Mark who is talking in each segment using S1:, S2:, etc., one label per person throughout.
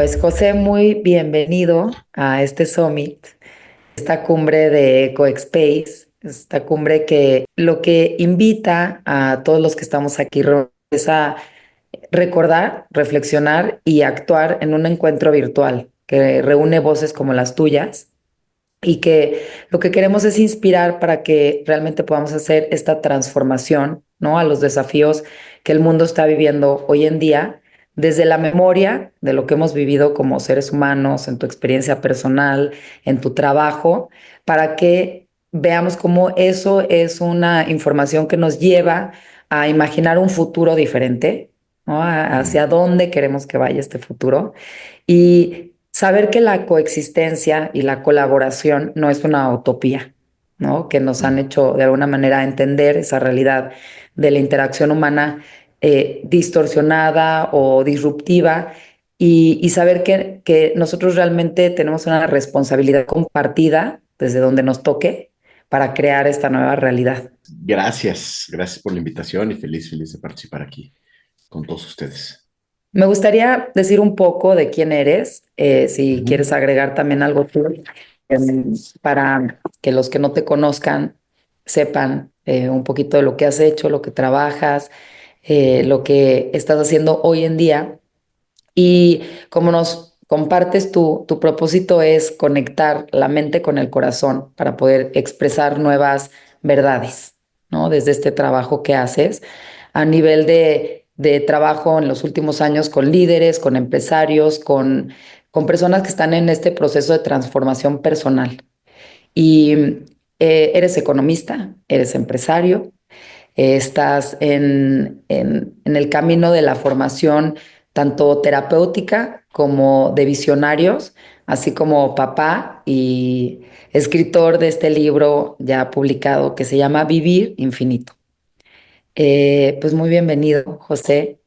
S1: Pues José, muy bienvenido a este summit, esta cumbre de EcoExpace, esta cumbre que lo que invita a todos los que estamos aquí es a recordar, reflexionar y actuar en un encuentro virtual que reúne voces como las tuyas y que lo que queremos es inspirar para que realmente podamos hacer esta transformación, ¿no? A los desafíos que el mundo está viviendo hoy en día, desde la memoria de lo que hemos vivido como seres humanos, en tu experiencia personal, en tu trabajo, para que veamos cómo eso es una información que nos lleva a imaginar un futuro diferente, ¿no? Hacia dónde queremos que vaya este futuro y saber que la coexistencia y la colaboración no es una utopía, ¿no? Que nos han
S2: Mm.
S1: hecho de alguna manera entender esa realidad de la interacción humana distorsionada o disruptiva y saber que nosotros realmente tenemos una responsabilidad compartida desde donde nos toque para crear esta nueva realidad.
S2: Gracias por la invitación y feliz de participar aquí con todos ustedes.
S1: Me gustaría decir un poco de quién eres, si
S2: Ujú.
S1: quieres agregar también algo tú, para que los que no te conozcan sepan un poquito de lo que has hecho, lo que trabajas, lo que estás haciendo hoy en día. Y como nos compartes tu propósito es conectar la mente con el corazón para poder expresar nuevas verdades, ¿no? Desde este trabajo que haces a nivel de trabajo en los últimos años con líderes, con empresarios, con personas que están en este proceso de transformación personal. Y eres economista, eres empresario, estás en el camino de la formación tanto terapéutica como de visionarios, así como papá y escritor de este libro ya publicado que se llama Vivir Infinito. Pues muy bienvenido, José.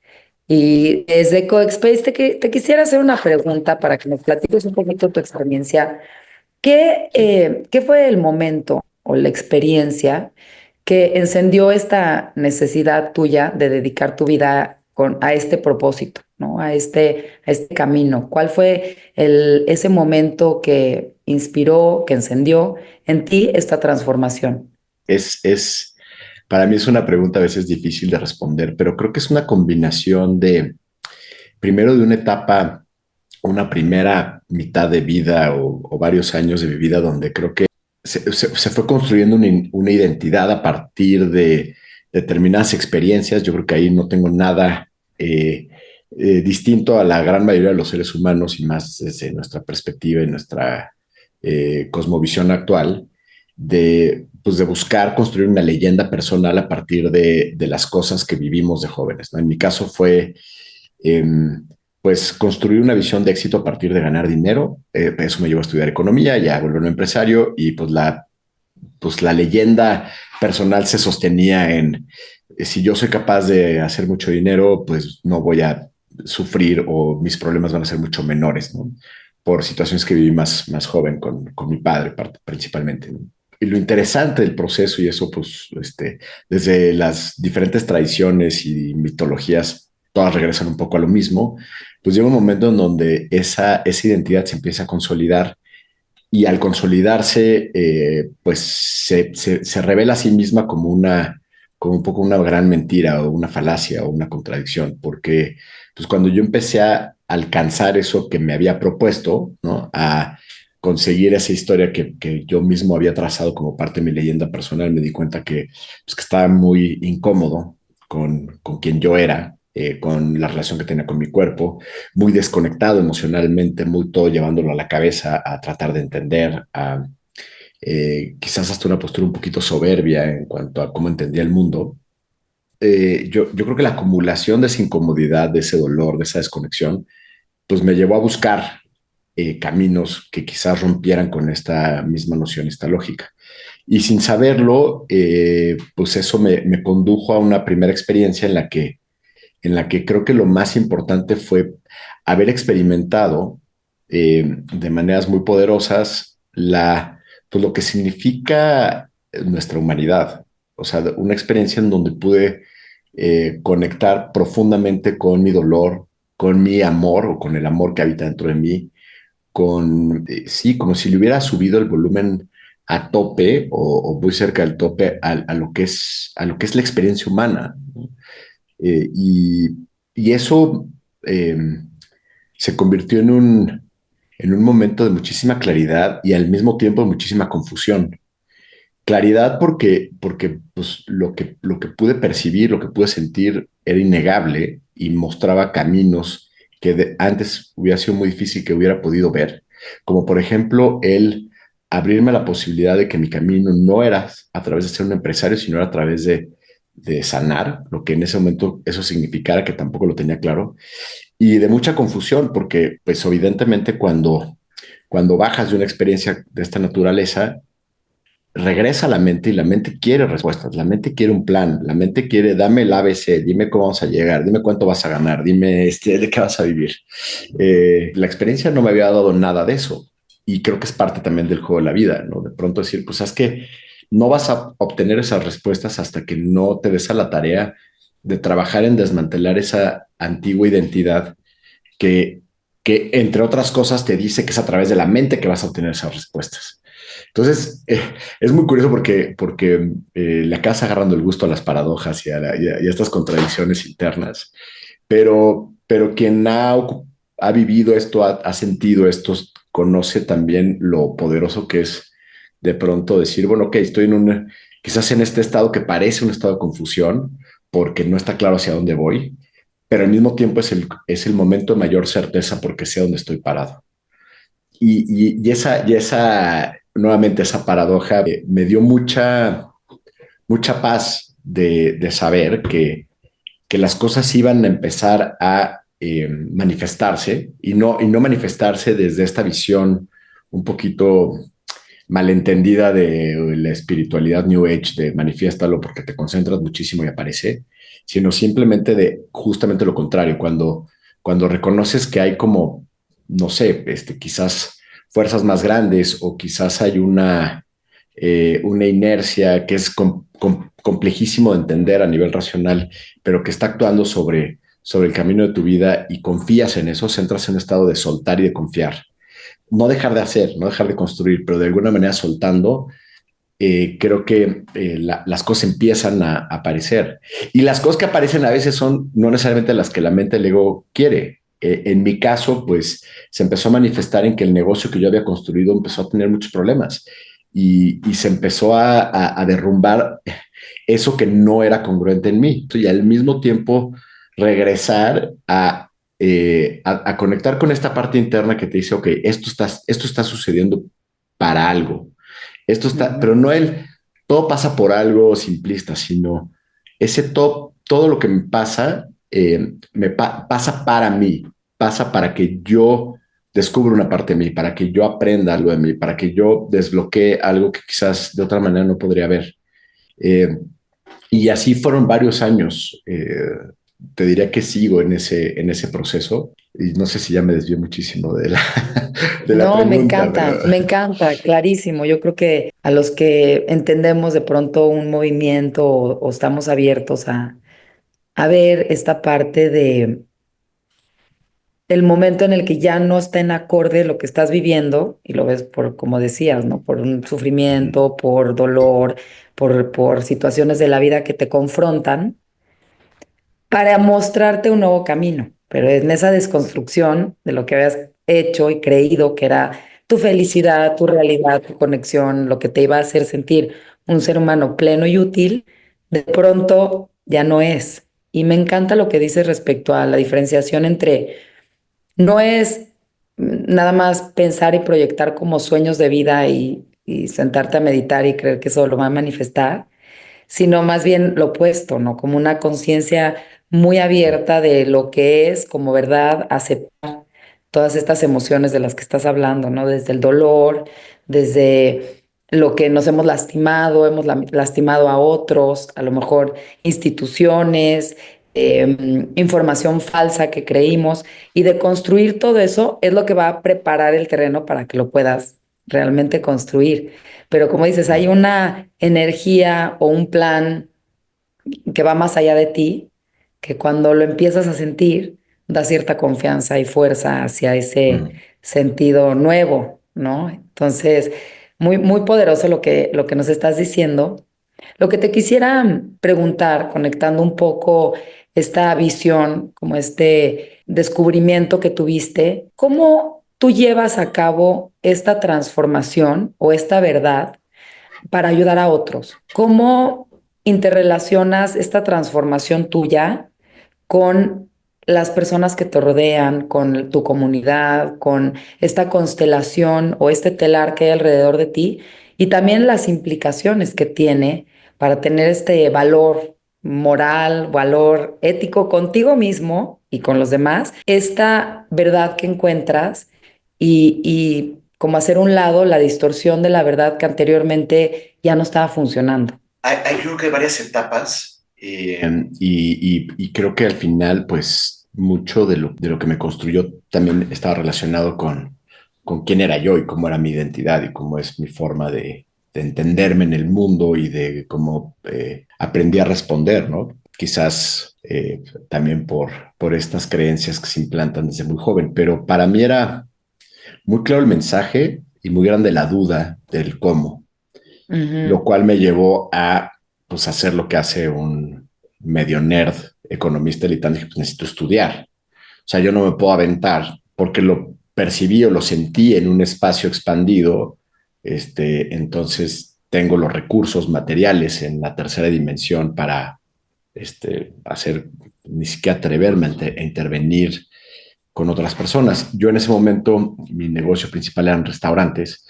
S1: Y desde CoExpace te quisiera hacer una pregunta para que nos platiques un poquito tu experiencia.
S2: Sí.
S1: ¿Qué fue el momento o la experiencia que encendió esta necesidad tuya de dedicar tu vida a este propósito, ¿no? A este camino? ¿Cuál fue ese momento que inspiró, que encendió en ti esta transformación?
S2: Para mí es una pregunta a veces difícil de responder, pero creo que es una combinación primero de una etapa, una primera mitad de vida o varios años de mi vida donde creo que se fue construyendo una identidad a partir de determinadas experiencias. Yo creo que ahí no tengo nada distinto a la gran mayoría de los seres humanos y más desde nuestra perspectiva y nuestra cosmovisión actual pues de buscar construir una leyenda personal a partir de las cosas que vivimos de jóvenes, ¿no? En mi caso fue eh, pues construir una visión de éxito a partir de ganar dinero. Eso me llevó a estudiar economía, ya volverme empresario y pues la leyenda personal se sostenía en si yo soy capaz de hacer mucho dinero, pues no voy a sufrir o mis problemas van a ser mucho menores, ¿no? Por situaciones que viví más joven con mi padre principalmente, ¿no? Y lo interesante del proceso, y eso pues desde las diferentes tradiciones y mitologías, todas regresan un poco a lo mismo, pues llega un momento en donde esa identidad se empieza a consolidar y al consolidarse, pues se revela a sí misma como un poco una gran mentira o una falacia o una contradicción, porque pues cuando yo empecé a alcanzar eso que me había propuesto, ¿no? A conseguir esa historia que yo mismo había trazado como parte de mi leyenda personal, me di cuenta que estaba muy incómodo con quien yo era, con la relación que tenía con mi cuerpo, muy desconectado emocionalmente, muy todo llevándolo a la cabeza, a tratar de entender, quizás hasta una postura un poquito soberbia en cuanto a cómo entendía el mundo. Yo creo que la acumulación de esa incomodidad, de ese dolor, de esa desconexión, pues me llevó a buscar caminos que quizás rompieran con esta misma noción, esta lógica. Y sin saberlo, pues eso me condujo a una primera experiencia en la que creo que lo más importante fue haber experimentado de maneras muy poderosas pues lo que significa nuestra humanidad. O sea, una experiencia en donde pude conectar profundamente con mi dolor, con mi amor o con el amor que habita dentro de mí, sí, como si le hubiera subido el volumen a tope o muy cerca del tope a lo que es la experiencia humana, ¿no? Eh, y, y eso eh, se convirtió en un momento de muchísima claridad y al mismo tiempo de muchísima confusión. Claridad porque pues, lo que pude percibir, lo que pude sentir era innegable y mostraba caminos que antes hubiera sido muy difícil que hubiera podido ver, como por ejemplo el abrirme la posibilidad de que mi camino no era a través de ser un empresario, sino era a través de sanar, lo que en ese momento eso significara, que tampoco lo tenía claro, y de mucha confusión, porque pues evidentemente cuando bajas de una experiencia de esta naturaleza, regresa a la mente y la mente quiere respuestas, la mente quiere un plan, la mente quiere, dame el ABC, dime cómo vamos a llegar, dime cuánto vas a ganar, dime de qué vas a vivir. La experiencia no me había dado nada de eso y creo que es parte también del juego de la vida, ¿no? De pronto decir, pues es que no vas a obtener esas respuestas hasta que no te des a la tarea de trabajar en desmantelar esa antigua identidad que, que entre otras cosas te dice que es a través de la mente que vas a obtener esas respuestas. Entonces, es muy curioso porque le acabas agarrando el gusto a las paradojas y a estas contradicciones internas, pero quien ha vivido esto, ha sentido esto, conoce también lo poderoso que es de pronto decir, bueno, ok, estoy quizás en este estado que parece un estado de confusión, porque no está claro hacia dónde voy, pero al mismo tiempo es el momento de mayor certeza porque sé dónde estoy parado. Nuevamente, esa paradoja me dio mucha paz de saber que las cosas iban a empezar a manifestarse y no manifestarse desde esta visión un poquito malentendida de la espiritualidad New Age, de manifiéstalo porque te concentras muchísimo y aparece, sino simplemente de justamente lo contrario, cuando reconoces que hay como, no sé, quizás fuerzas más grandes o quizás hay una inercia que es complejísimo de entender a nivel racional, pero que está actuando sobre el camino de tu vida y confías en eso, entras en un estado de soltar y de confiar, no dejar de hacer, no dejar de construir, pero de alguna manera soltando, creo que las cosas empiezan a aparecer. Y las cosas que aparecen a veces son no necesariamente las que la mente, el ego quiere. En mi caso, pues se empezó a manifestar en que el negocio que yo había construido empezó a tener muchos problemas y se empezó a derrumbar eso que no era congruente en mí. Y al mismo tiempo regresar a conectar con esta parte interna que te dice, ok, esto está sucediendo para algo. Esto está, pero
S1: Ujú.
S2: no todo pasa por algo simplista, sino todo lo que me pasa, pasa para mí, pasa para que yo descubra una parte de mí, para que yo aprenda algo de mí, para que yo desbloquee algo que quizás de otra manera no podría ver. Eh, y así fueron varios años. Te diría que sigo en ese proceso y no sé si ya me desvié muchísimo de de la
S1: No,
S2: pregunta, pero
S1: me encanta, clarísimo. Yo creo que a los que entendemos de pronto un movimiento o estamos abiertos a ver esta parte de el momento en el que ya no está en acorde lo que estás viviendo y lo ves por, como decías, ¿no? Por un sufrimiento, por dolor, por situaciones de la vida que te confrontan para mostrarte un nuevo camino. Pero en esa desconstrucción de lo que habías hecho y creído que era tu felicidad, tu realidad, tu conexión, lo que te iba a hacer sentir un ser humano pleno y útil, de pronto ya no es. Y me encanta lo que dices respecto a la diferenciación entre no es nada más pensar y proyectar como sueños de vida y sentarte a meditar y creer que eso lo va a manifestar, sino más bien lo opuesto, ¿no? Como una conciencia muy abierta de lo que es como verdad, aceptar todas estas emociones de las que estás hablando, ¿no? Desde el dolor, desde lo que nos hemos lastimado, lastimado a otros, a lo mejor instituciones, información falsa que creímos, y de construir todo eso es lo que va a preparar el terreno para que lo puedas realmente construir. Pero como dices, hay una energía o un plan que va más allá de ti, que cuando lo empiezas a sentir, da cierta confianza y fuerza hacia ese
S2: Mm.
S1: sentido nuevo, ¿no? Entonces, muy poderoso lo que nos estás diciendo. Lo que te quisiera preguntar, conectando un poco esta visión, como este descubrimiento que tuviste, ¿cómo tú llevas a cabo esta transformación o esta verdad para ayudar a otros? ¿Cómo interrelacionas esta transformación tuya con las personas que te rodean, con tu comunidad, con esta constelación o este telar que hay alrededor de ti y también las implicaciones que tiene para tener este valor moral, valor ético contigo mismo y con los demás, esta verdad que encuentras y como hacer un lado la distorsión de la verdad que anteriormente ya no estaba funcionando?
S2: Hay creo que varias etapas y creo que al final, pues mucho de lo que me construyó también estaba relacionado con quién era yo y cómo era mi identidad y cómo es mi forma de entenderme en el mundo y de cómo aprendí a responder, ¿no? Quizás también por estas creencias que se implantan desde muy joven, pero para mí era muy claro el mensaje y muy grande la duda del cómo, lo
S1: Ujú,
S2: cual me llevó a pues, hacer lo que hace un medio nerd economista elitante, que pues, necesito estudiar. O sea, yo no me puedo aventar porque lo percibí o lo sentí en un espacio expandido. Entonces tengo los recursos materiales en la tercera dimensión para hacer, ni siquiera atreverme a intervenir con otras personas. Yo en ese momento, mi negocio principal eran restaurantes.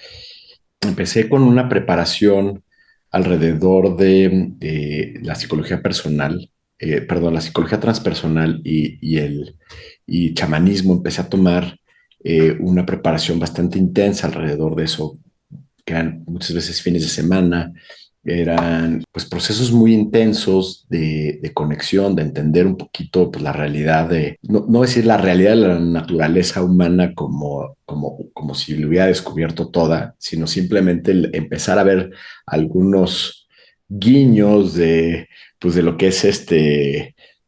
S2: Empecé con una preparación alrededor de la psicología personal, perdón, la psicología transpersonal y chamanismo. Empecé a tomar una preparación bastante intensa alrededor de eso, que eran muchas veces fines de semana, eran pues procesos muy intensos de conexión, de entender un poquito pues, la realidad de, no decir la realidad de la naturaleza humana como si lo hubiera descubierto toda, sino simplemente el empezar a ver algunos guiños pues, de lo que es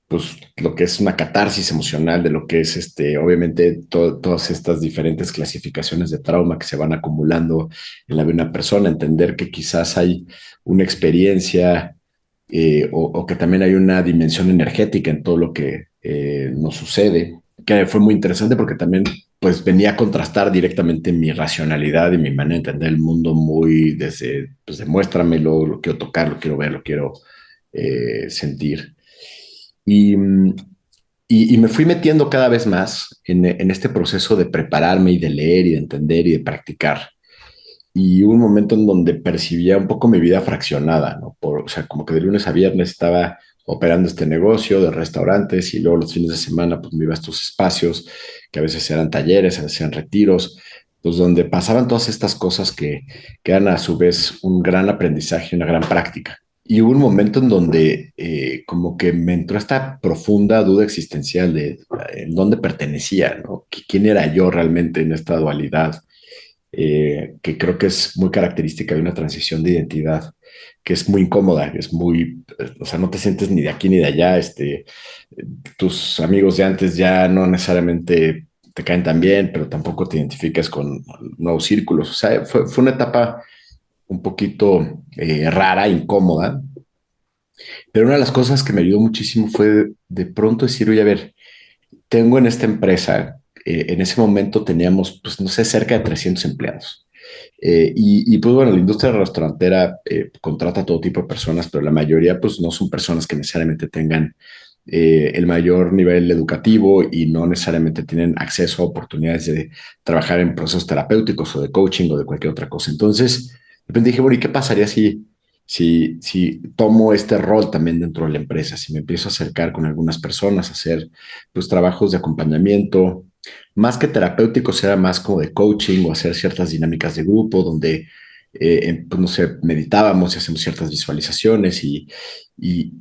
S2: pues lo que es una catarsis emocional, de lo que es obviamente todas estas diferentes clasificaciones de trauma que se van acumulando en la de una persona, entender que quizás hay una experiencia o que también hay una dimensión energética en todo lo que nos sucede, que fue muy interesante porque también pues venía a contrastar directamente mi racionalidad y mi manera de entender el mundo muy desde, pues demuéstramelo, lo quiero tocar, lo quiero ver, lo quiero sentir. Y, y me fui metiendo cada vez más en este proceso de prepararme y de leer y de entender y de practicar. Y hubo un momento en donde percibía un poco mi vida fraccionada, ¿no? O sea, como que de lunes a viernes estaba operando este negocio de restaurantes y luego los fines de semana pues me iba a estos espacios que a veces eran talleres, a veces eran retiros, pues donde pasaban todas estas cosas que eran a su vez un gran aprendizaje, una gran práctica. Y hubo un momento en donde como que me entró esta profunda duda existencial de en dónde pertenecía, ¿no? ¿Quién era yo realmente en esta dualidad? Que creo que es muy característica de una transición de identidad, que es muy incómoda, es muy, o sea, no te sientes ni de aquí ni de allá, tus amigos de antes ya no necesariamente te caen tan bien, pero tampoco te identificas con nuevos círculos, o sea, fue una etapa un poquito rara, incómoda, pero una de las cosas que me ayudó muchísimo fue de pronto decir, oye, a ver, tengo en esta empresa, en ese momento teníamos, pues no sé, cerca de 300 empleados. Pues bueno, la industria restaurantera contrata todo tipo de personas, pero la mayoría pues no son personas que necesariamente tengan el mayor nivel educativo y no necesariamente tienen acceso a oportunidades de trabajar en procesos terapéuticos o de coaching o de cualquier otra cosa. Entonces, de repente dije, bueno, ¿y qué pasaría si tomo este rol también dentro de la empresa? Si me empiezo a acercar con algunas personas, a hacer pues trabajos de acompañamiento, más que terapéuticos, era más como de coaching o hacer ciertas dinámicas de grupo donde, pues no sé, meditábamos y hacemos ciertas visualizaciones y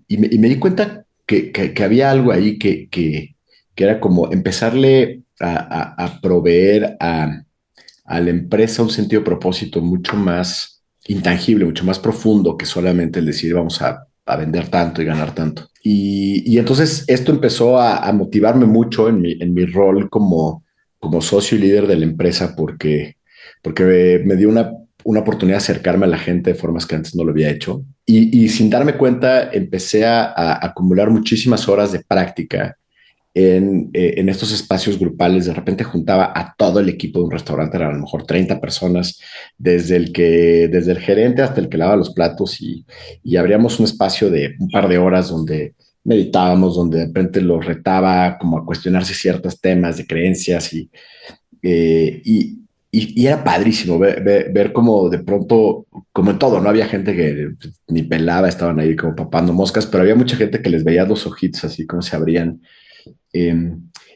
S2: me di cuenta que había algo ahí que era como empezarle a proveer a la empresa un sentido de propósito mucho más intangible, mucho más profundo que solamente el decir vamos a a vender tanto y ganar tanto. Y entonces esto empezó a motivarme mucho en mi rol como socio y líder de la empresa porque me dio una oportunidad de acercarme a la gente de formas que antes no lo había hecho. Y sin darme cuenta, empecé a acumular muchísimas horas de práctica en estos espacios grupales. De repente juntaba a todo el equipo de un restaurante, eran a lo mejor 30 personas, desde el gerente hasta el que lava los platos, y abríamos un espacio de un par de horas donde meditábamos, donde de repente los retaba como a cuestionarse ciertos temas de creencias eh, y, y era padrísimo ver cómo de pronto, como en todo, no había gente que ni pelaba, estaban ahí como papando moscas, pero había mucha gente que les veía los ojitos así como se abrían. eh,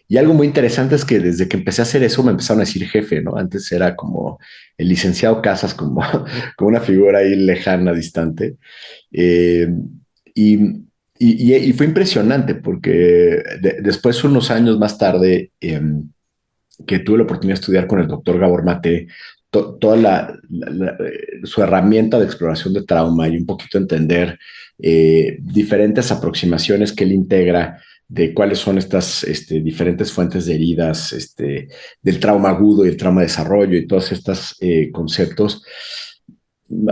S2: y algo muy interesante es que desde que empecé a hacer eso me empezaron a decir jefe, ¿no? Antes era como el licenciado Casas, como, como una figura ahí lejana, distante. Eh, y, y fue impresionante porque después, unos años más tarde, que tuve la oportunidad de estudiar con el doctor Gabor Mate, toda su herramienta de exploración de trauma y un poquito entender diferentes aproximaciones que él integra de cuáles son estas diferentes fuentes de heridas, del trauma agudo y el trauma de desarrollo y todos estos conceptos.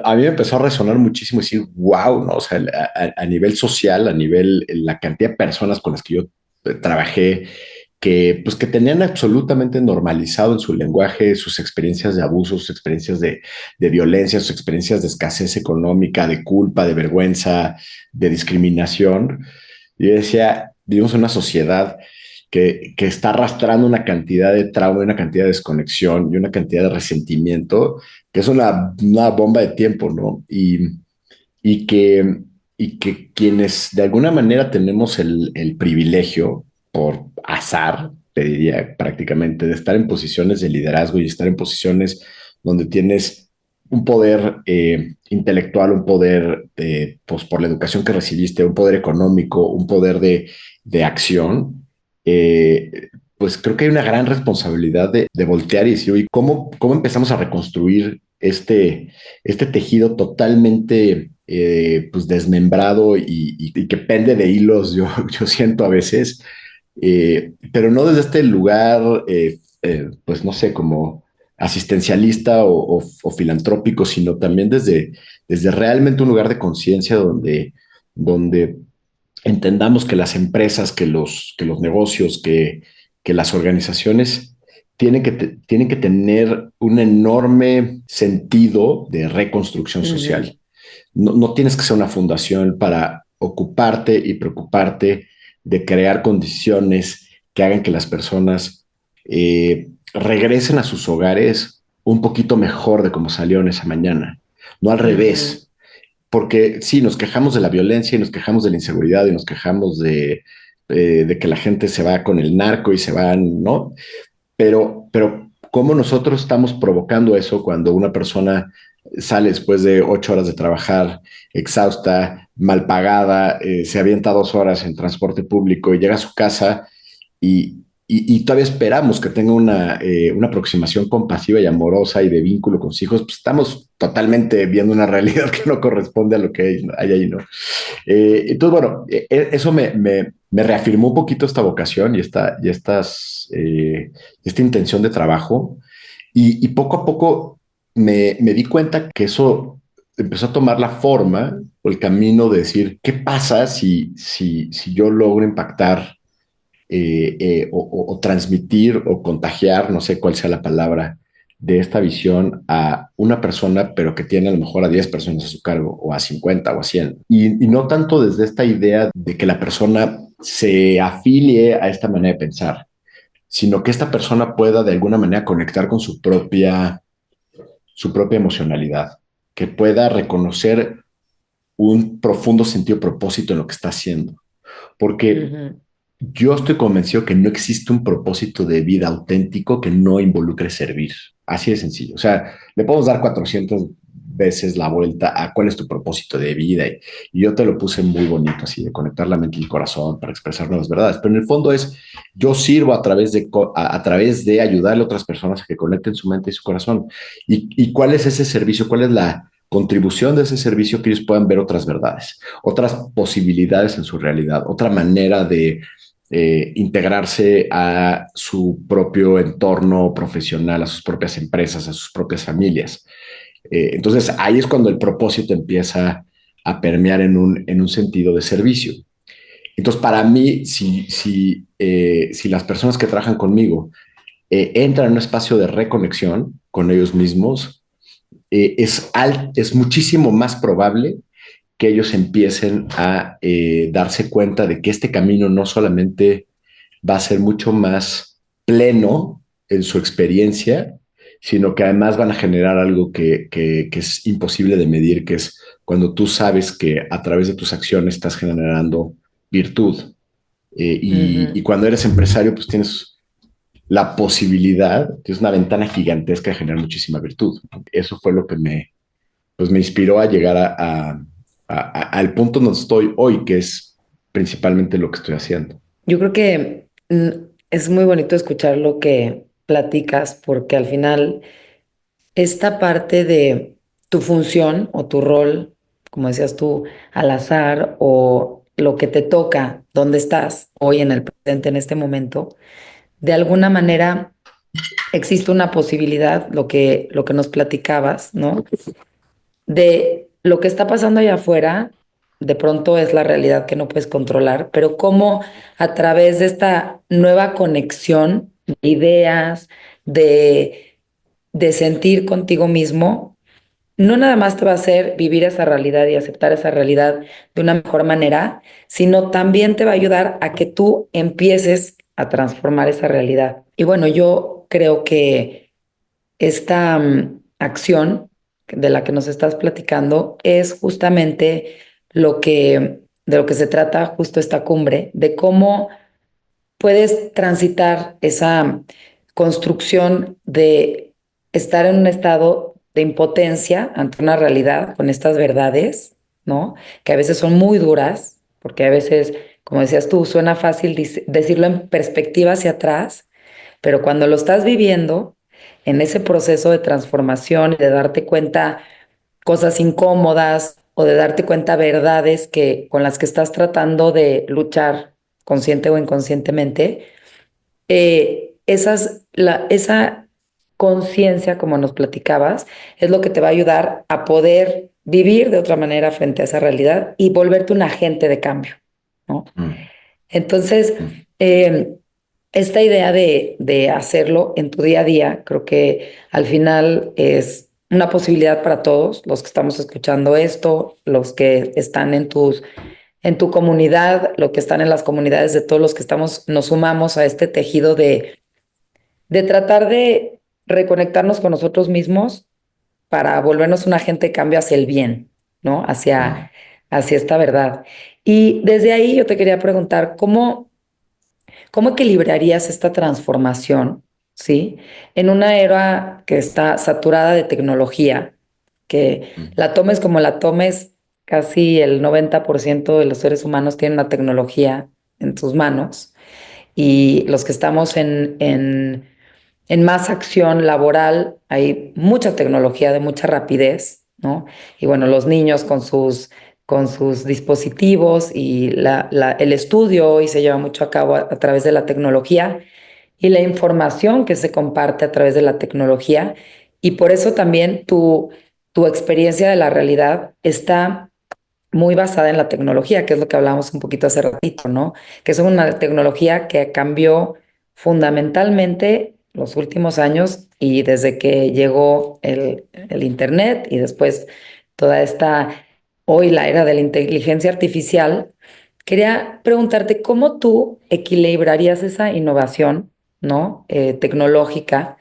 S2: A mí me empezó a resonar muchísimo y decir, wow, ¿no? O sea, a nivel social, a nivel, la cantidad de personas con las que yo trabajé, pues, que tenían absolutamente normalizado en su lenguaje sus experiencias de abuso, sus experiencias de violencia, sus experiencias de escasez económica, de culpa, de vergüenza, de discriminación. Y yo decía, vivimos en una sociedad que está arrastrando una cantidad de trauma, una cantidad de desconexión y una cantidad de resentimiento, que es una bomba de tiempo, ¿no? Y que, y que quienes de alguna manera tenemos el privilegio, por azar, te diría prácticamente, de estar en posiciones de liderazgo y estar en posiciones donde tienes un poder intelectual, un poder pues, por la educación que recibiste, un poder económico, un poder de acción, pues creo que hay una gran responsabilidad de voltear y decir, oye, ¿cómo empezamos a reconstruir este tejido totalmente pues desmembrado y que pende de hilos, yo siento a veces, pero no desde este lugar, pues no sé, como asistencialista o filantrópico, sino también desde realmente un lugar de conciencia donde entendamos que las empresas, que los negocios, que las organizaciones tienen que tener un enorme sentido de reconstrucción
S1: Ujú,
S2: social. No tienes que ser una fundación para ocuparte y preocuparte de crear condiciones que hagan que las personas regresen a sus hogares un poquito mejor de como salieron esa mañana, no al
S1: ujú,
S2: revés. Porque sí, nos quejamos de la violencia y nos quejamos de la inseguridad y nos quejamos de que la gente se va con el narco y se van, ¿no? Pero ¿cómo nosotros estamos provocando eso cuando una persona sale después de 8 horas de trabajar, exhausta, mal pagada, se avienta 2 horas en transporte público y llega a su casa y todavía esperamos que tenga una aproximación compasiva y amorosa y de vínculo con sus hijos? Pues estamos totalmente viendo una realidad que no corresponde a lo que hay ahí, ¿no? Entonces, bueno, eso me reafirmó un poquito esta vocación esta intención de trabajo. Y poco a poco me di cuenta que eso empezó a tomar la forma o el camino de decir, ¿qué pasa si yo logro impactar o transmitir o contagiar, no sé cuál sea la palabra, de esta visión a una persona, pero que tiene a lo mejor a 10 personas a su cargo, o a 50 o a 100? Y no tanto desde esta idea de que la persona se afilie a esta manera de pensar, sino que esta persona pueda de alguna manera conectar con su propia emocionalidad, que pueda reconocer un profundo sentido de propósito en lo que está haciendo. Porque
S1: ujú.
S2: yo estoy convencido que no existe un propósito de vida auténtico que no involucre servir. Así de sencillo. O sea, le podemos dar 400 veces la vuelta a cuál es tu propósito de vida. Y yo te lo puse muy bonito, así de conectar la mente y el corazón para expresar nuevas verdades. Pero en el fondo es, yo sirvo a través de ayudarle a otras personas a que conecten su mente y su corazón. Y cuál es ese servicio? ¿Cuál es contribución de ese servicio que ellos puedan ver otras verdades, otras posibilidades en su realidad, otra manera de integrarse a su propio entorno profesional, a sus propias empresas, a sus propias familias. Entonces ahí es cuando el propósito empieza a permear en un sentido de servicio. Entonces, para mí, si las personas que trabajan conmigo entran en un espacio de reconexión con ellos mismos, es muchísimo más probable que ellos empiecen a darse cuenta de que este camino no solamente va a ser mucho más pleno en su experiencia, sino que además van a generar algo que es imposible de medir, que es cuando tú sabes que a través de tus acciones estás generando virtud. Y
S1: Ujú.
S2: cuando eres empresario, pues tienes la posibilidad, tienes una ventana gigantesca de generar muchísima virtud. Eso fue lo que pues me inspiró a llegar al punto donde estoy hoy, que es principalmente lo que estoy haciendo.
S1: Yo creo que es muy bonito escuchar lo que platicas porque al final esta parte de tu función o tu rol, como decías tú, al azar o lo que te toca, dónde estás hoy en el presente, en este momento, de alguna manera existe una posibilidad, lo que nos platicabas, ¿no? De lo que está pasando allá afuera, de pronto es la realidad que no puedes controlar, pero cómo a través de esta nueva conexión de ideas, de, de sentir contigo mismo, no nada más te va a hacer vivir esa realidad y aceptar esa realidad de una mejor manera, sino también te va a ayudar a que tú empieces a transformar esa realidad. Y bueno, yo creo que esta acción de la que nos estás platicando es justamente de lo que se trata justo esta cumbre, de cómo puedes transitar esa construcción de estar en un estado de impotencia ante una realidad con estas verdades, ¿no? Que a veces son muy duras, porque a veces, como decías tú, suena fácil decirlo en perspectiva hacia atrás, pero cuando lo estás viviendo en ese proceso de transformación y de darte cuenta cosas incómodas o de darte cuenta verdades que con las que estás tratando de luchar consciente o inconscientemente, esa conciencia, como nos platicabas, es lo que te va a ayudar a poder vivir de otra manera frente a esa realidad y volverte un agente de cambio, ¿no?
S2: Mm,
S1: Entonces,
S2: mm,
S1: eh, esta idea de hacerlo en tu día a día, creo que al final es una posibilidad para todos los que estamos escuchando esto, los que están en tu comunidad, los que están en las comunidades de todos los que estamos, nos sumamos a este tejido de tratar de reconectarnos con nosotros mismos para volvernos un agente de cambio hacia el bien, ¿no?
S2: mm.
S1: Hacia esta verdad. Y desde ahí yo te quería preguntar, ¿cómo equilibrarías esta transformación, ¿sí? En una era que está saturada de tecnología, que
S2: Mm.
S1: la tomes como la tomes, casi el 90% de los seres humanos tienen la tecnología en sus manos y los que estamos en más acción laboral, hay mucha tecnología de mucha rapidez, ¿no? Y bueno, los niños con sus dispositivos y el estudio hoy se lleva mucho a cabo a través de la tecnología y la información que se comparte a través de la tecnología. Y por eso también tu experiencia de la realidad está muy basada en la tecnología, que es lo que hablábamos un poquito hace ratito, ¿no? Que es una tecnología que cambió fundamentalmente los últimos años y desde que llegó el Internet y después toda hoy la era de la inteligencia artificial, quería preguntarte cómo tú equilibrarías esa innovación, ¿no? Tecnológica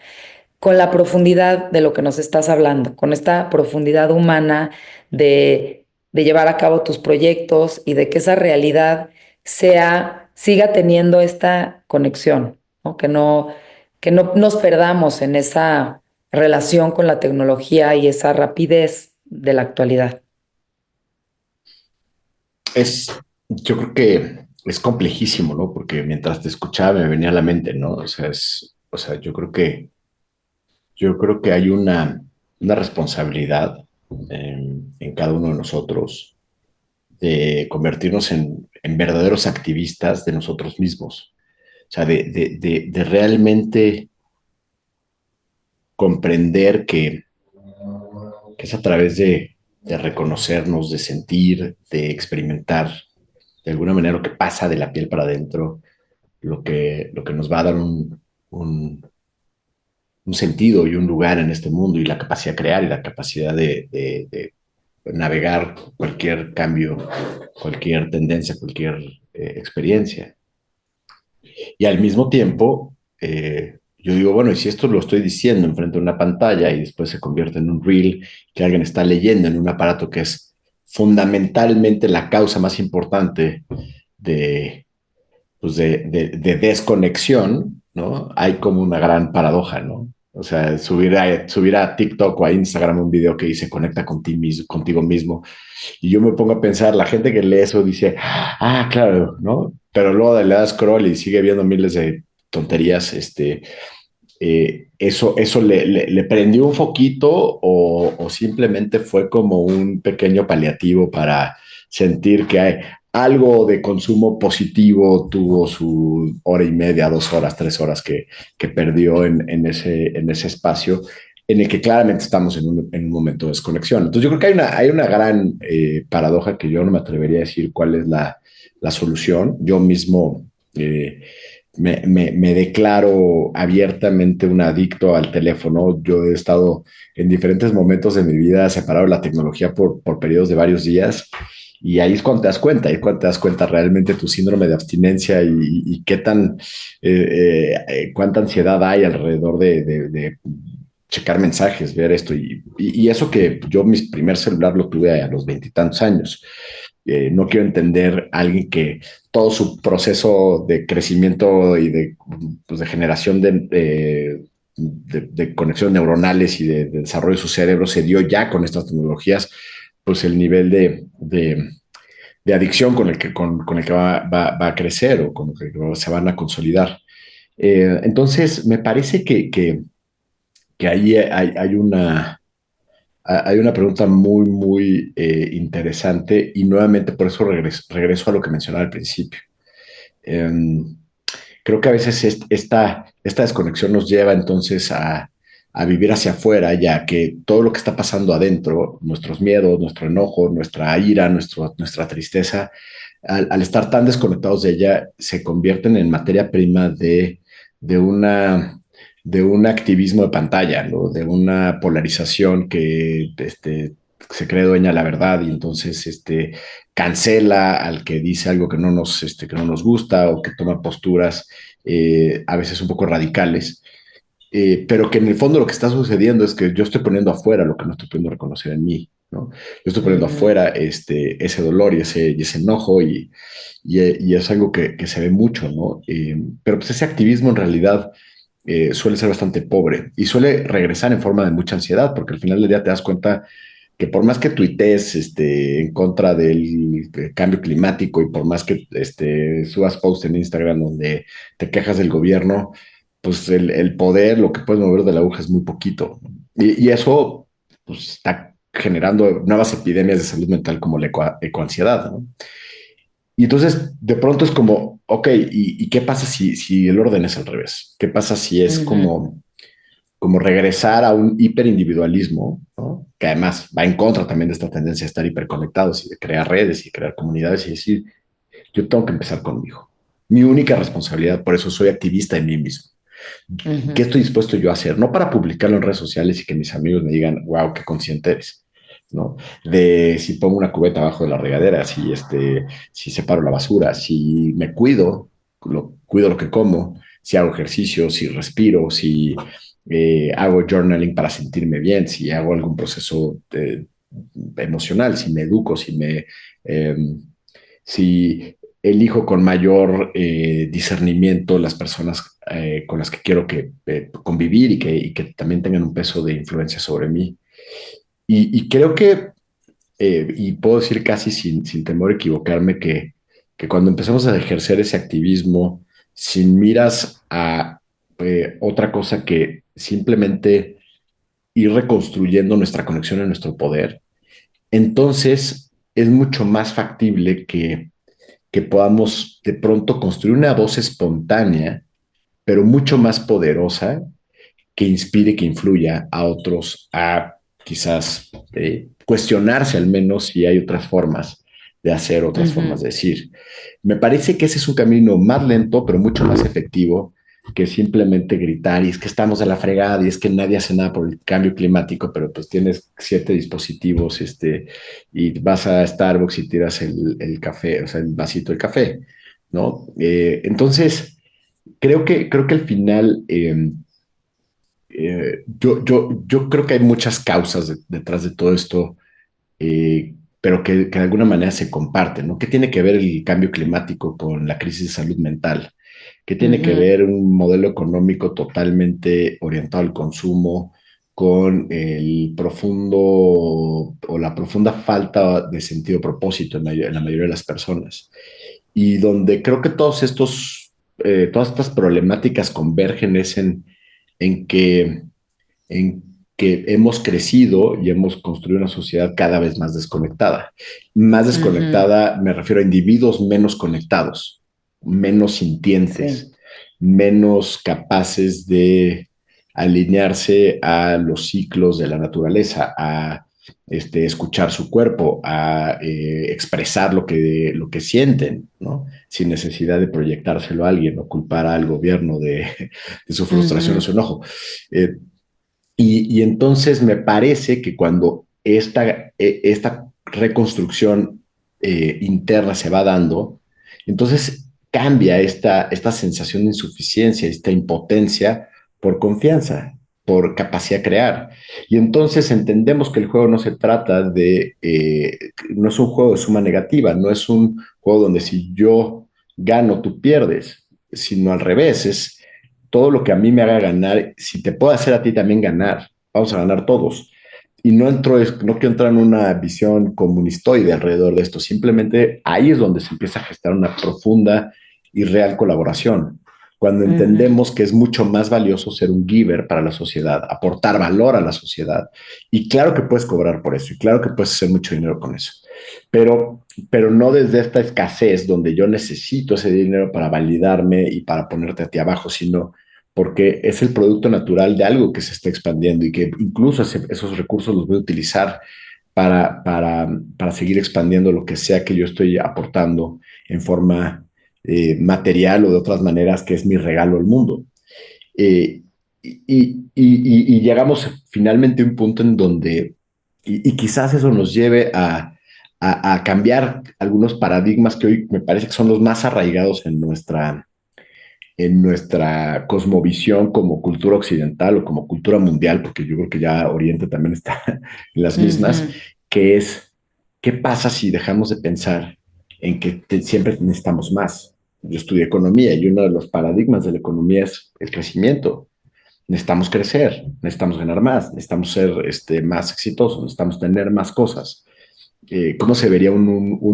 S1: con la profundidad de lo que nos estás hablando, con esta profundidad humana de llevar a cabo tus proyectos y de que esa realidad siga teniendo esta conexión, ¿no? Que no nos perdamos en esa relación con la tecnología y esa rapidez de la actualidad.
S2: Es, yo creo que es complejísimo, ¿no? Porque mientras te escuchaba me venía a la mente, ¿no? O sea, yo creo que hay una responsabilidad en cada uno de nosotros, de convertirnos en verdaderos activistas de nosotros mismos. O sea, de realmente comprender que es a través de reconocernos, de sentir, de experimentar de alguna manera lo que pasa de la piel para adentro, lo que nos va a dar un sentido y un lugar en este mundo y la capacidad de crear y la capacidad de navegar cualquier cambio, cualquier tendencia, cualquier experiencia. Y al mismo tiempo, yo digo, bueno, y si esto lo estoy diciendo enfrente de una pantalla y después se convierte en un reel que alguien está leyendo en un aparato que es fundamentalmente la causa más importante de, pues de desconexión, ¿no? Hay como una gran paradoja, ¿no? O sea, subir a TikTok o a Instagram un video que dice conecta contigo mismo. Y yo me pongo a pensar, la gente que lee eso dice, ah, claro, ¿no? Pero luego le das scroll y sigue viendo miles de tonterías, eso le prendió un foquito o simplemente fue como un pequeño paliativo para sentir que hay algo de consumo positivo tuvo su hora y media, 2 horas, 3 horas que perdió en ese espacio en el que claramente estamos en un momento de desconexión. Entonces yo creo que hay una gran paradoja que yo no me atrevería a decir cuál es la solución. Yo mismo me declaro abiertamente un adicto al teléfono. Yo he estado en diferentes momentos de mi vida separado de la tecnología por periodos de varios días. Y ahí es cuando te das cuenta, ahí es cuando te das cuenta realmente tu síndrome de abstinencia y qué cuánta ansiedad hay alrededor de checar mensajes, ver esto. Y eso que yo mi primer celular lo tuve a los veintitantos años. No quiero entender a alguien que todo su proceso de crecimiento y pues, de generación de conexiones neuronales y de desarrollo de su cerebro se dio ya con estas tecnologías, pues el nivel de adicción con el que va a crecer o con el que se van a consolidar. Entonces, me parece que ahí hay una pregunta muy, muy interesante y nuevamente por eso regreso a lo que mencionaba al principio. Eh, Creo que a veces esta desconexión nos lleva entonces a vivir hacia afuera, ya que todo lo que está pasando adentro, nuestros miedos, nuestro enojo, nuestra ira, nuestra tristeza, al estar tan desconectados de ella, se convierten en materia prima de una de un activismo de pantalla, ¿no? De una polarización que se cree dueña de la verdad y entonces cancela al que dice algo que no nos gusta o que toma posturas a veces un poco radicales, pero que en el fondo lo que está sucediendo es que yo estoy poniendo afuera lo que no estoy pudiendo reconocer en mí, ¿no? Yo estoy poniendo
S1: Ujú,
S2: afuera ese dolor y ese enojo y es algo que se ve mucho, ¿no? Pero pues ese activismo en realidad suele ser bastante pobre y suele regresar en forma de mucha ansiedad, porque al final del día te das cuenta que por más que tuitees en contra del cambio climático y por más que subas post en Instagram donde te quejas del gobierno, pues el poder, lo que puedes mover de la aguja es muy poquito. Y eso pues, está generando nuevas epidemias de salud mental como la ecoansiedad, ¿no? Y entonces de pronto es como, ok, ¿y qué pasa si el orden es al revés? ¿Qué pasa si es
S1: ujú,
S2: como regresar a un hiperindividualismo, ¿no? Que además va en contra también de esta tendencia a estar hiperconectados y de crear redes y crear comunidades y decir, yo tengo que empezar conmigo. Mi única responsabilidad, por eso soy activista en mí mismo. ¿Qué
S1: ujú,
S2: estoy dispuesto yo a hacer? No para publicarlo en redes sociales y que mis amigos me digan, wow, qué consciente eres, ¿no? De si pongo una cubeta abajo de la regadera, si separo la basura, si me cuido lo que como, si hago ejercicio, si respiro, si hago journaling para sentirme bien, si hago algún proceso emocional, si me educo, eh, si elijo con mayor discernimiento las personas con las que quiero convivir y que también tengan un peso de influencia sobre mí. Y creo que, y puedo decir casi sin temor a equivocarme, que cuando empezamos a ejercer ese activismo sin miras a otra cosa que simplemente ir reconstruyendo nuestra conexión y nuestro poder, entonces es mucho más factible que podamos de pronto construir una voz espontánea, pero mucho más poderosa, que inspire, que influya a otros a quizás cuestionarse al menos si hay otras formas de hacer, otras formas
S1: Ujú,
S2: de decir. Me parece que ese es un camino más lento, pero mucho más efectivo que simplemente gritar y es que estamos de la fregada y es que nadie hace nada por el cambio climático, pero pues tienes 7 dispositivos y vas a Starbucks y tiras el café, o sea, el vasito de café, ¿no? Entonces, creo que al final yo creo que hay muchas causas detrás de todo esto, pero que de alguna manera se comparten, ¿no? ¿Qué tiene que ver el cambio climático con la crisis de salud mental? ¿Qué tiene que
S1: ujú,
S2: ver un modelo económico totalmente orientado al consumo con el profundo o la profunda falta de sentido propósito en la mayoría de las personas? Y donde creo que todas estas problemáticas convergen es en que hemos crecido y hemos construido una sociedad cada vez más desconectada. Más
S1: ujú.
S2: desconectada me refiero a individuos menos conectados, menos sintientes,
S1: Sí.
S2: menos capaces de alinearse a los ciclos de la naturaleza, a escuchar su cuerpo, a expresar lo que sienten, ¿no? Sin necesidad de proyectárselo a alguien o culpar al gobierno de su frustración o
S1: Ujú,
S2: su enojo. Eh, y entonces me parece que cuando esta reconstrucción interna se va dando, entonces cambia esta sensación de insuficiencia, esta impotencia por confianza, por capacidad de crear. Y entonces entendemos que el juego no se trata no es un juego de suma negativa, no es un juego donde si yo gano, tú pierdes, sino al revés, es todo lo que a mí me haga ganar, si te puedo hacer a ti también ganar, vamos a ganar todos. Y no quiero entrar en una visión comunistoide alrededor de esto, simplemente ahí es donde se empieza a gestar una profunda y real colaboración. Cuando
S1: ujú,
S2: entendemos que es mucho más valioso ser un giver para la sociedad, aportar valor a la sociedad. Y claro que puedes cobrar por eso, y claro que puedes hacer mucho dinero con eso. Pero no desde esta escasez donde yo necesito ese dinero para validarme y para ponerte a ti abajo, sino porque es el producto natural de algo que se está expandiendo y que incluso esos recursos los voy a utilizar para seguir expandiendo lo que sea que yo estoy aportando en forma material o de otras maneras, que es mi regalo al mundo. Eh, y llegamos finalmente a un punto en donde, y quizás eso nos lleve a cambiar algunos paradigmas que hoy me parece que son los más arraigados en nuestra cosmovisión como cultura occidental o como cultura mundial, porque yo creo que ya Oriente también está en las mismas,
S1: ujú,
S2: que es, ¿qué pasa si dejamos de pensar en que siempre necesitamos más? Yo estudié economía y uno de los paradigmas de la economía es el crecimiento. Necesitamos crecer, necesitamos ganar más, necesitamos ser más exitosos, necesitamos tener más cosas. ¿Cómo se vería un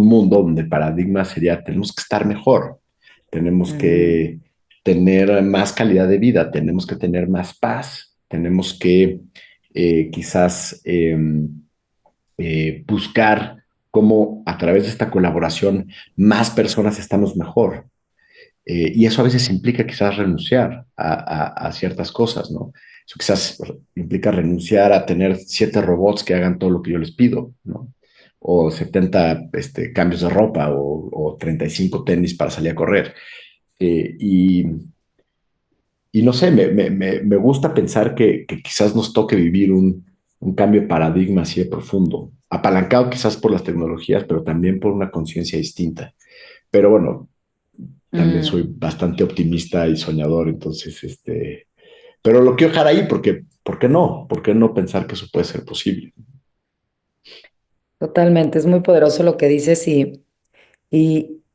S2: mundo donde el paradigma sería tenemos que estar mejor, tenemos
S1: ujú,
S2: que tener más calidad de vida, tenemos que tener más paz, tenemos que quizás buscar cómo a través de esta colaboración más personas estamos mejor? Y eso a veces implica quizás renunciar a ciertas cosas, ¿no? Eso quizás implica renunciar a tener 7 robots que hagan todo lo que yo les pido, ¿no? O 70 cambios de ropa o 35 tenis para salir a correr. Eh, y, y no sé, me gusta pensar que quizás nos toque vivir un cambio de paradigma así de profundo, apalancado quizás por las tecnologías, pero también por una conciencia distinta. Pero bueno, también soy
S1: mm.
S2: bastante optimista y soñador, entonces, pero lo quiero dejar ahí porque, ¿por qué no? ¿Por qué no pensar que eso puede ser posible?
S1: Totalmente, es muy poderoso lo que dices y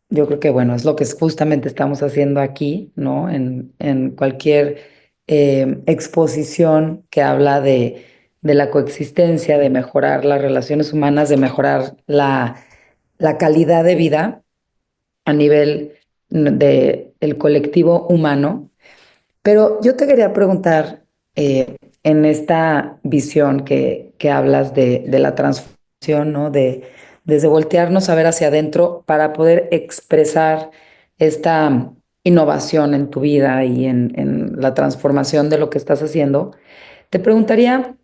S1: yo creo que, bueno, es lo que justamente estamos haciendo aquí, ¿no? En cualquier exposición que habla de la coexistencia, de mejorar las relaciones humanas, de mejorar la calidad de vida a nivel de el colectivo humano. Pero yo te quería preguntar, en esta visión que hablas de la transformación, ¿no? Desde voltearnos a ver hacia adentro para poder expresar esta innovación en tu vida y en la transformación de lo que estás haciendo, te preguntaría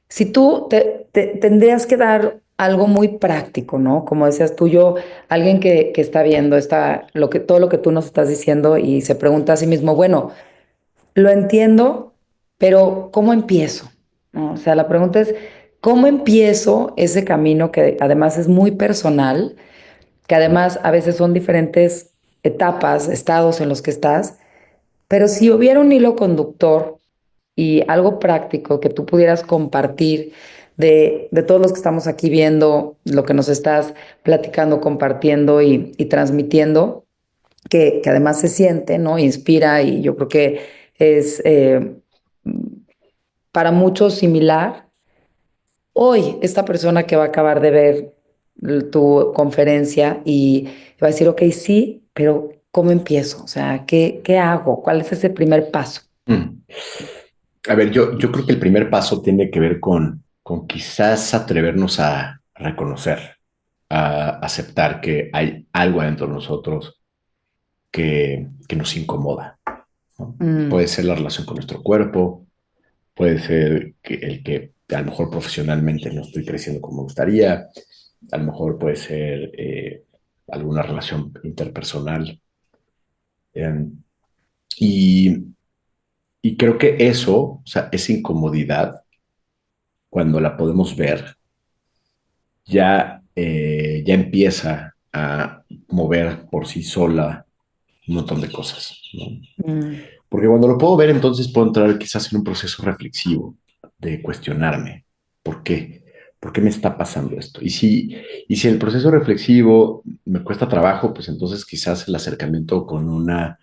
S1: si tú tendrías que dar algo muy práctico, ¿no? Como decías tú, yo, alguien que está viendo todo lo que tú nos estás diciendo y se pregunta a sí mismo, bueno, lo entiendo, pero ¿cómo empiezo? ¿No? O sea, la pregunta es, ¿cómo empiezo ese camino que además es muy personal, que además a veces son diferentes etapas, estados en los que estás, pero si hubiera un hilo conductor y algo práctico que tú pudieras compartir de todos los que estamos aquí viendo, lo que nos estás platicando, compartiendo y transmitiendo, que además se siente, ¿no? Inspira y yo creo que es para muchos similar. Hoy, esta persona que va a acabar de ver tu conferencia y va a decir, ok, sí, pero ¿cómo empiezo? O sea, ¿qué hago? ¿Cuál es ese primer paso?
S2: Mm. A ver, yo creo que el primer paso tiene que ver con quizás atrevernos a reconocer, a aceptar que hay algo adentro de nosotros que nos incomoda, ¿no? Puede
S1: Mm,
S2: ser la relación con nuestro cuerpo, puede ser que el que a lo mejor profesionalmente no estoy creciendo como me gustaría, a lo mejor puede ser alguna relación interpersonal. Eh, y, y creo que eso, o sea, esa incomodidad, cuando la podemos ver, ya empieza a mover por sí sola un montón de cosas, ¿no?
S1: mm,
S2: Porque cuando lo puedo ver, entonces puedo entrar quizás en un proceso reflexivo de cuestionarme, ¿por qué? ¿Por qué me está pasando esto? Y si el proceso reflexivo me cuesta trabajo, pues entonces quizás el acercamiento con una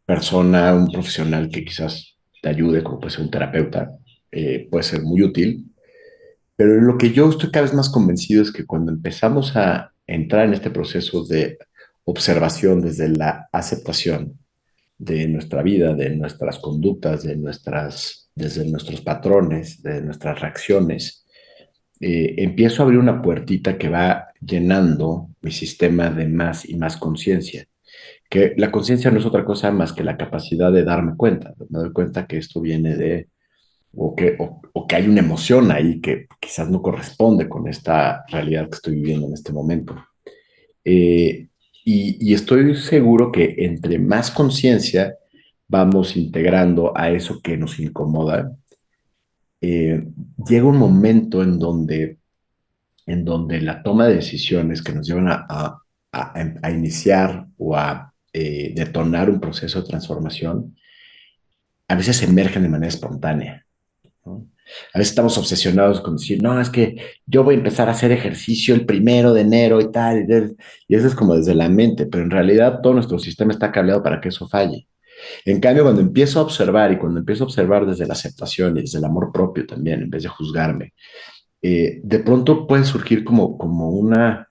S2: persona, un profesional que quizás te ayude, como puede ser un terapeuta, puede ser muy útil. Pero lo que yo estoy cada vez más convencido es que cuando empezamos a entrar en este proceso de observación desde la aceptación de nuestra vida, de nuestras conductas, desde nuestros patrones, de nuestras reacciones, empiezo a abrir una puertita que va llenando mi sistema de más y más conciencia. Que la conciencia no es otra cosa más que la capacidad de darme cuenta. Me doy cuenta que esto viene de o que hay una emoción ahí que quizás no corresponde con esta realidad que estoy viviendo en este momento. Eh, y estoy seguro que entre más conciencia vamos integrando a eso que nos incomoda, eh, llega un momento en donde la toma de decisiones que nos llevan a iniciar o a detonar un proceso de transformación, a veces emergen de manera espontánea, ¿no? A veces estamos obsesionados con decir, no, es que yo voy a empezar a hacer ejercicio el 1 de enero y tal, y eso es como desde la mente, pero en realidad todo nuestro sistema está cableado para que eso falle. En cambio, cuando empiezo a observar y cuando empiezo a observar desde la aceptación y desde el amor propio también, en vez de juzgarme, de pronto puede surgir como una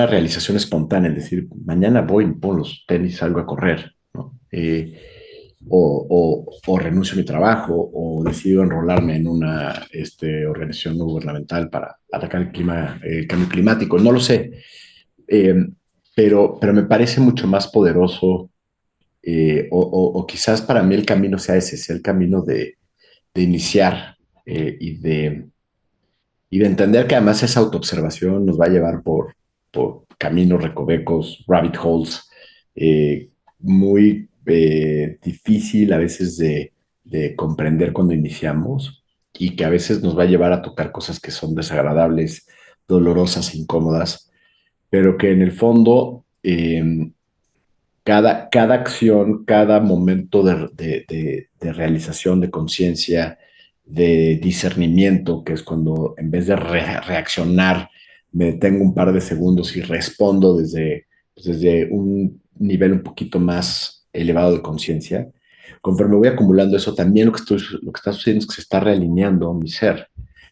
S2: realización espontánea, es decir, mañana voy y pongo los tenis, salgo a correr, ¿no? O renuncio a mi trabajo, o decido enrolarme en una organización no gubernamental para atacar el cambio climático, no lo sé. Eh, pero me parece mucho más poderoso, o quizás para mí el camino sea ese, sea el camino de iniciar, y de entender que además esa autoobservación nos va a llevar por caminos recovecos, rabbit holes, muy difícil a veces de comprender cuando iniciamos, y que a veces nos va a llevar a tocar cosas que son desagradables, dolorosas, incómodas, pero que en el fondo cada acción, cada momento de realización, de conciencia, de discernimiento, que es cuando en vez de reaccionar, me detengo un par de segundos y respondo pues desde un nivel un poquito más elevado de conciencia. Conforme voy acumulando eso, también lo que está sucediendo es que se está realineando mi ser,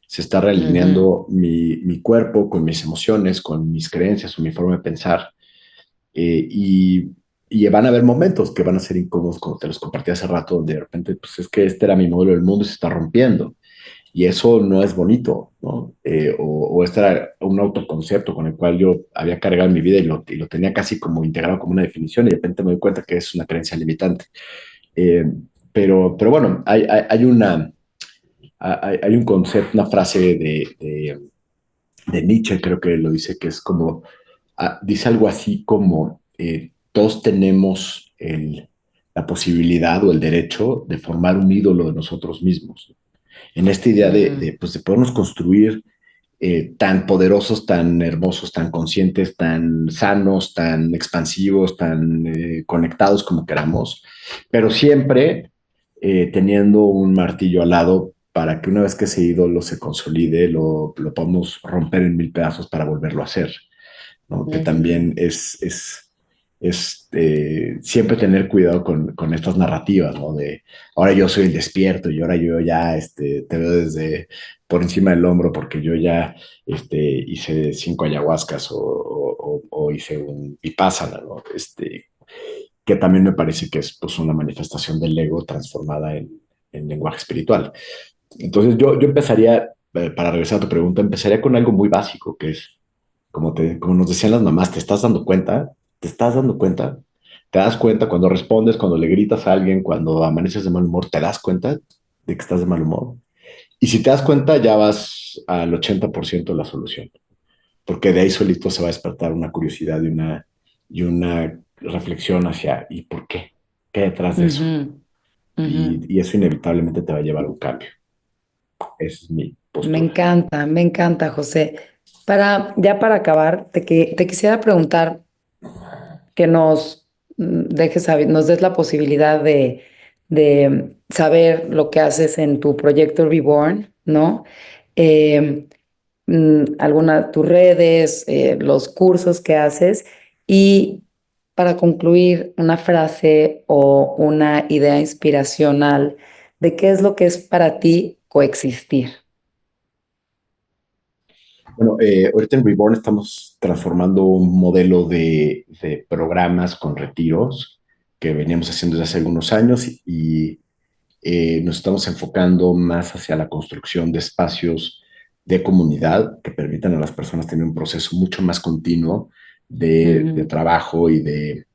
S2: se está
S1: ujú,
S2: realineando mi cuerpo con mis emociones, con mis creencias o mi forma de pensar. Y y van a haber momentos que van a ser incómodos, como te los compartí hace rato, donde de repente, pues es que este era mi modelo del mundo y se está rompiendo. Y eso no es bonito, ¿no? O este era un autoconcepto con el cual yo había cargado en mi vida y lo tenía casi como integrado como una definición y de repente me doy cuenta que es una creencia limitante. Eh, pero bueno, hay un concepto, una frase de Nietzsche, creo que lo dice, que es como, dice algo así como, todos tenemos la posibilidad o el derecho de formar un ídolo de nosotros mismos. En esta idea
S1: Mm,
S2: pues, de podernos construir tan poderosos, tan hermosos, tan conscientes, tan sanos, tan expansivos, tan conectados como queramos, pero siempre teniendo un martillo al lado para que una vez que ese ídolo se consolide, lo podamos romper en mil pedazos para volverlo a hacer, ¿no? Que también
S1: ujú,
S2: siempre tener cuidado con estas narrativas, ¿no? De ahora yo soy el despierto y ahora yo ya te veo desde por encima del hombro porque yo ya hice 5 ayahuascas o hice un vipassana, ¿no? Que también me parece que es pues, una manifestación del ego transformada en lenguaje espiritual. Entonces yo empezaría, para regresar a tu pregunta, empezaría con algo muy básico, que es, como nos decían las mamás, ¿te estás dando cuenta? ¿Te estás dando cuenta? ¿Te das cuenta cuando respondes, cuando le gritas a alguien, cuando amaneces de mal humor? ¿Te das cuenta de que estás de mal humor? Y si te das cuenta, ya vas al 80% de la solución, porque de ahí solito se va a despertar una curiosidad y una reflexión hacia ¿y por qué? ¿Qué hay detrás de eso?
S1: ujú, ujú.
S2: Y eso inevitablemente te va a llevar a un cambio. Esa es mi postura.
S1: Me encanta, José. Ya para acabar, te quisiera preguntar que nos des la posibilidad de saber lo que haces en tu proyecto Reborn, ¿no? Eh, tus redes, los cursos que haces y para concluir, una frase o una idea inspiracional de qué es lo que es para ti coexistir.
S2: Bueno, ahorita en Reborn estamos transformando un modelo de programas con retiros que veníamos haciendo desde hace algunos años y nos estamos enfocando más hacia la construcción de espacios de comunidad que permitan a las personas tener un proceso mucho más continuo de
S1: Ujú,
S2: trabajo y de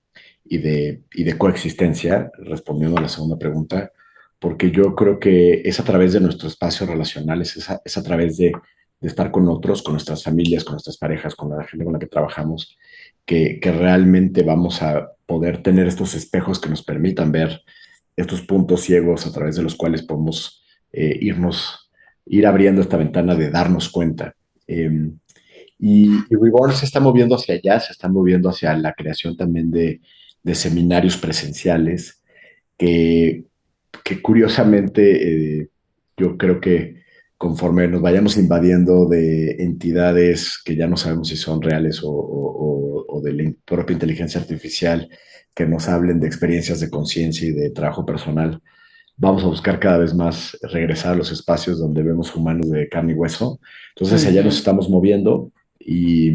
S2: coexistencia, respondiendo a la segunda pregunta, porque yo creo que es a través de nuestros espacios relacionales, es a través de estar con otros, con nuestras familias, con nuestras parejas, con la gente con la que trabajamos, que realmente vamos a poder tener estos espejos que nos permitan ver estos puntos ciegos a través de los cuales podemos ir abriendo esta ventana de darnos cuenta. Eh, y Reborn se está moviendo hacia allá, se está moviendo hacia la creación también de seminarios presenciales que, que curiosamente yo creo que conforme nos vayamos invadiendo de entidades que ya no sabemos si son reales o de la propia inteligencia artificial, que nos hablen de experiencias de conciencia y de trabajo personal, vamos a buscar cada vez más regresar a los espacios donde vemos humanos de carne y hueso. Entonces allá nos
S1: ujú,
S2: estamos moviendo y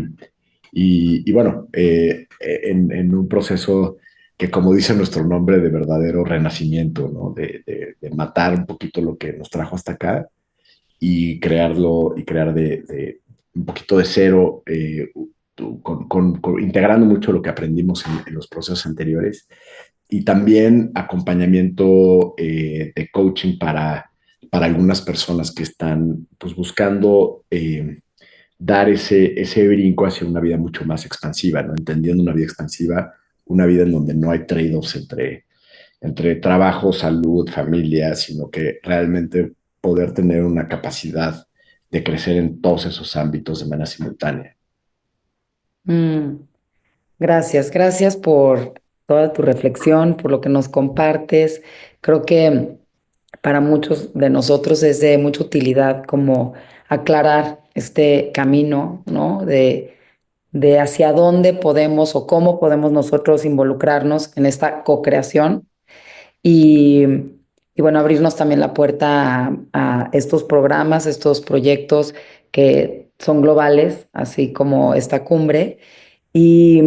S2: bueno, en un proceso que como dice nuestro nombre, de verdadero renacimiento, ¿no? De matar un poquito lo que nos trajo hasta acá y crearlo y crear de un poquito de cero, integrando mucho lo que aprendimos en los procesos anteriores y también acompañamiento de coaching para algunas personas que están pues, buscando dar ese brinco hacia una vida mucho más expansiva, ¿no? Entendiendo una vida expansiva, una vida en donde no hay trade-offs entre trabajo, salud, familia, sino que realmente poder tener una capacidad de crecer en todos esos ámbitos de manera simultánea.
S1: mm. Gracias por toda tu reflexión, por lo que nos compartes. Creo que para muchos de nosotros es de mucha utilidad como aclarar este camino, ¿no? De hacia dónde podemos o cómo podemos nosotros involucrarnos en esta co-creación y, y bueno, abrirnos también la puerta a estos programas, estos proyectos que son globales, así como esta cumbre. Y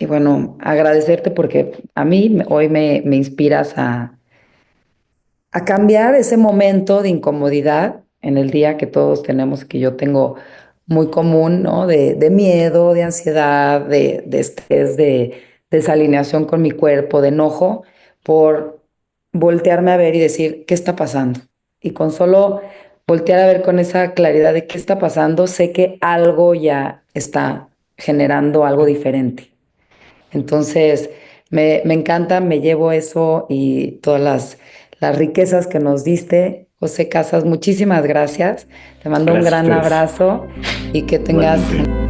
S1: Y bueno, agradecerte porque a mí hoy me inspiras a cambiar ese momento de incomodidad en el día que todos tenemos, que yo tengo muy común, ¿no? De miedo, de ansiedad, de estrés, de desalineación con mi cuerpo, de enojo, por voltearme a ver y decir, ¿qué está pasando? Y con solo voltear a ver con esa claridad de qué está pasando, sé que algo ya está generando algo diferente. Entonces, me encanta, me llevo eso y todas las riquezas que nos diste. José Casas, muchísimas gracias. Te mando un
S2: Gracias a
S1: gran
S2: ustedes.
S1: abrazo y que tengas
S2: Igualmente.